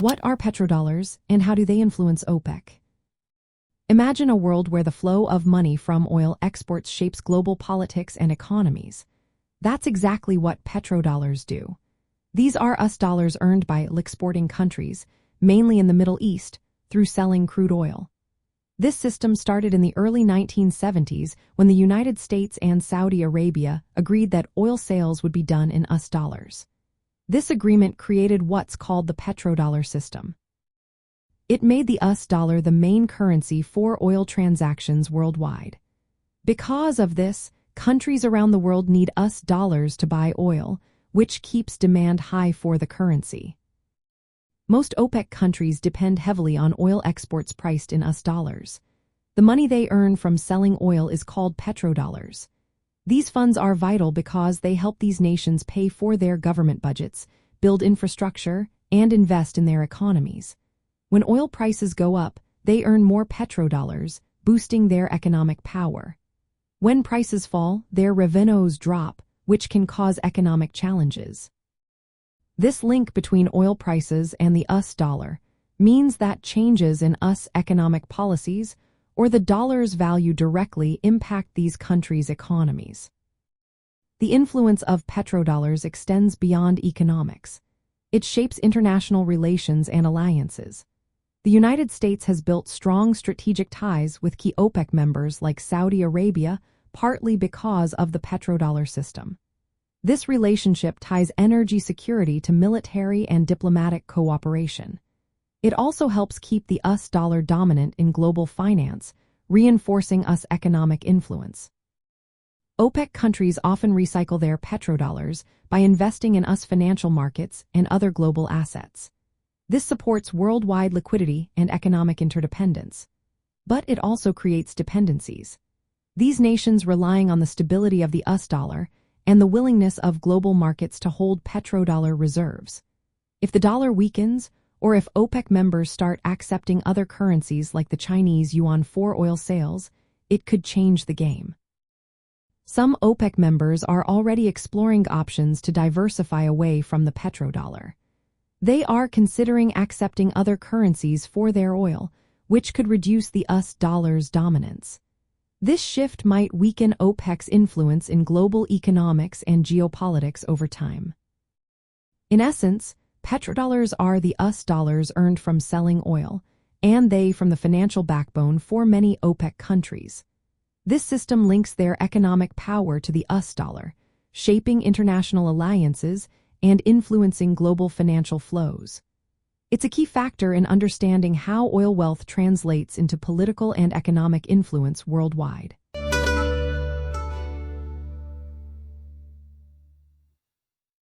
What are petrodollars, and how do they influence OPEC? Imagine a world where the flow of money from oil exports shapes global politics and economies. That's exactly what petrodollars do. These are US dollars earned by exporting countries, mainly in the Middle East, through selling crude oil. This system started in the early 1970s when the United States and Saudi Arabia agreed that oil sales would be done in US dollars. This agreement created what's called the petrodollar system. It made the US dollar the main currency for oil transactions worldwide. Because of this, countries around the world need US dollars to buy oil, which keeps demand high for the currency. Most OPEC countries depend heavily on oil exports priced in US dollars. The money they earn from selling oil is called petrodollars. These funds are vital because they help these nations pay for their government budgets, build infrastructure, and invest in their economies. When oil prices go up, they earn more petrodollars, boosting their economic power. When prices fall, their revenues drop, which can cause economic challenges. This link between oil prices and the US dollar means that changes in US economic policies or the dollar's value directly impact these countries' economies. The influence of petrodollars extends beyond economics. It shapes international relations and alliances. The United States has built strong strategic ties with key OPEC members like Saudi Arabia, partly because of the petrodollar system. This relationship ties energy security to military and diplomatic cooperation. It also helps keep the US dollar dominant in global finance, reinforcing US economic influence. OPEC countries often recycle their petrodollars by investing in US financial markets and other global assets. This supports worldwide liquidity and economic interdependence. But it also creates dependencies. These nations relying on the stability of the US dollar and the willingness of global markets to hold petrodollar reserves. If the dollar weakens, or if OPEC members start accepting other currencies like the Chinese yuan for oil sales, it could change the game. Some OPEC members are already exploring options to diversify away from the petrodollar. They are considering accepting other currencies for their oil, which could reduce the US dollar's dominance. This shift might weaken OPEC's influence in global economics and geopolitics over time. In essence, petrodollars are the US dollars earned from selling oil, and they from the financial backbone for many OPEC countries. This system links their economic power to the US dollar, shaping international alliances and influencing global financial flows. It's a key factor in understanding how oil wealth translates into political and economic influence worldwide.